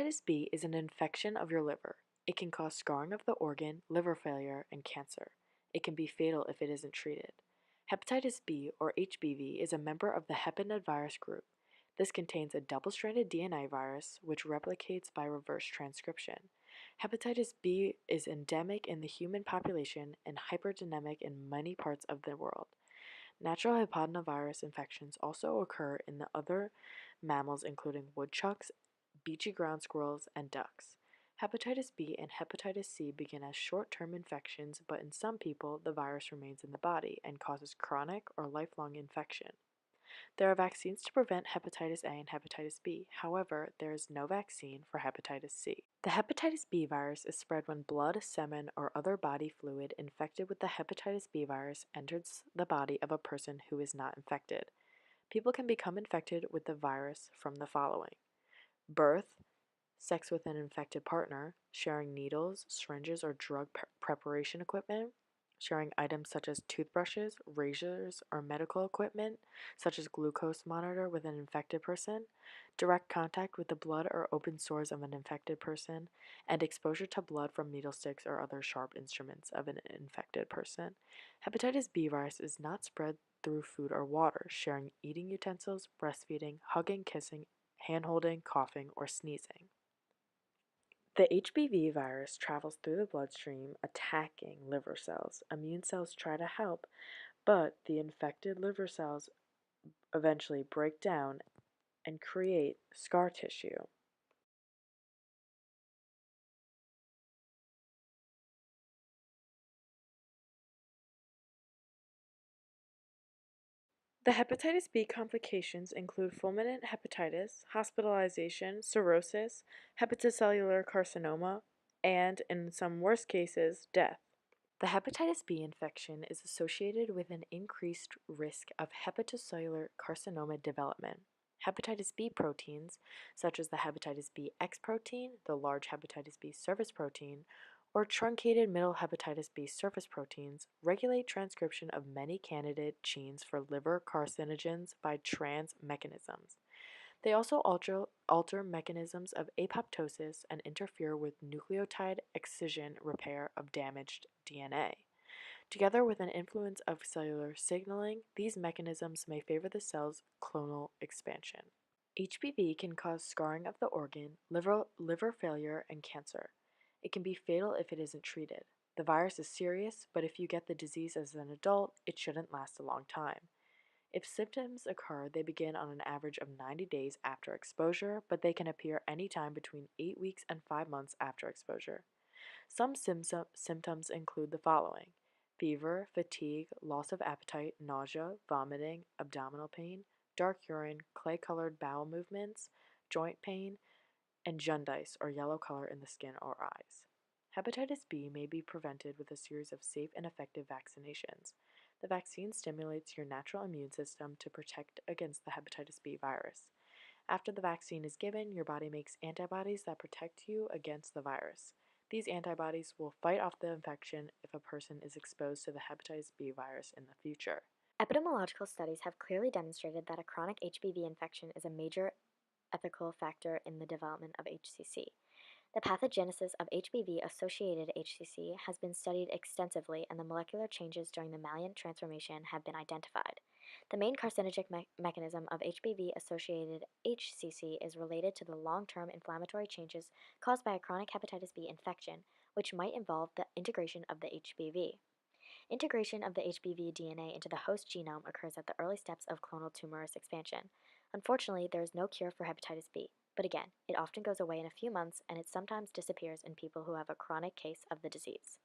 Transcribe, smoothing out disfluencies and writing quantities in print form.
Hepatitis B is an infection of your liver. It can cause scarring of the organ, liver failure, and cancer. It can be fatal if it isn't treated. Hepatitis B, or HBV, is a member of the hepatinovirus group. This contains a double-stranded DNA virus which replicates by reverse transcription. Hepatitis B is endemic in the human population and hyperdynamic in many parts of the world. Natural hepatinovirus infections also occur in the other mammals including woodchucks, beachy ground squirrels, and ducks. Hepatitis B and hepatitis C begin as short-term infections, but in some people, the virus remains in the body and causes chronic or lifelong infection. There are vaccines to prevent hepatitis A and hepatitis B. However, there is no vaccine for hepatitis C. The hepatitis B virus is spread when blood, semen, or other body fluid infected with the hepatitis B virus enters the body of a person who is not infected. People can become infected with the virus from the following: birth, sex with an infected partner, sharing needles, syringes, or drug preparation equipment, sharing items such as toothbrushes, razors, or medical equipment, such as glucose monitor with an infected person, direct contact with the blood or open sores of an infected person, and exposure to blood from needle sticks or other sharp instruments of an infected person. Hepatitis B virus is not spread through food or water, sharing eating utensils, breastfeeding, hugging, kissing, hand holding, coughing, or sneezing. The HBV virus travels through the bloodstream, attacking liver cells. Immune cells try to help, but the infected liver cells eventually break down and create scar tissue. The hepatitis B complications include fulminant hepatitis, hospitalization, cirrhosis, hepatocellular carcinoma, and, in some worst cases, death. The hepatitis B infection is associated with an increased risk of hepatocellular carcinoma development. Hepatitis B proteins, such as the hepatitis B X protein, the large hepatitis B surface protein, or truncated middle hepatitis B surface proteins, regulate transcription of many candidate genes for liver carcinogens by trans mechanisms. They also alter mechanisms of apoptosis and interfere with nucleotide excision repair of damaged DNA. Together with an influence of cellular signaling, these mechanisms may favor the cell's clonal expansion. HBV can cause scarring of the organ, liver failure, and cancer. It can be fatal if it isn't treated. The virus is serious, but if you get the disease as an adult, it shouldn't last a long time. If symptoms occur, they begin on an average of 90 days after exposure, but they can appear anytime between 8 weeks and 5 months after exposure. Some symptoms include the following: fever, fatigue, loss of appetite, nausea, vomiting, abdominal pain, dark urine, clay-colored bowel movements, joint pain, and jaundice or yellow color in the skin or eyes. Hepatitis B may be prevented with a series of safe and effective vaccinations. The vaccine stimulates your natural immune system to protect against the hepatitis B virus. After the vaccine is given, your body makes antibodies that protect you against the virus. These antibodies will fight off the infection if a person is exposed to the hepatitis B virus in the future. Epidemiological studies have clearly demonstrated that a chronic HBV infection is a major ethical factor in the development of HCC. The pathogenesis of HBV-associated HCC has been studied extensively, and the molecular changes during the Maillard transformation have been identified. The main carcinogenic mechanism of HBV-associated HCC is related to the long-term inflammatory changes caused by a chronic hepatitis B infection, which might involve the integration of the HBV. Integration of the HBV DNA into the host genome occurs at the early steps of clonal tumorous expansion. Unfortunately, there is no cure for hepatitis B, but again, it often goes away in a few months and it sometimes disappears in people who have a chronic case of the disease.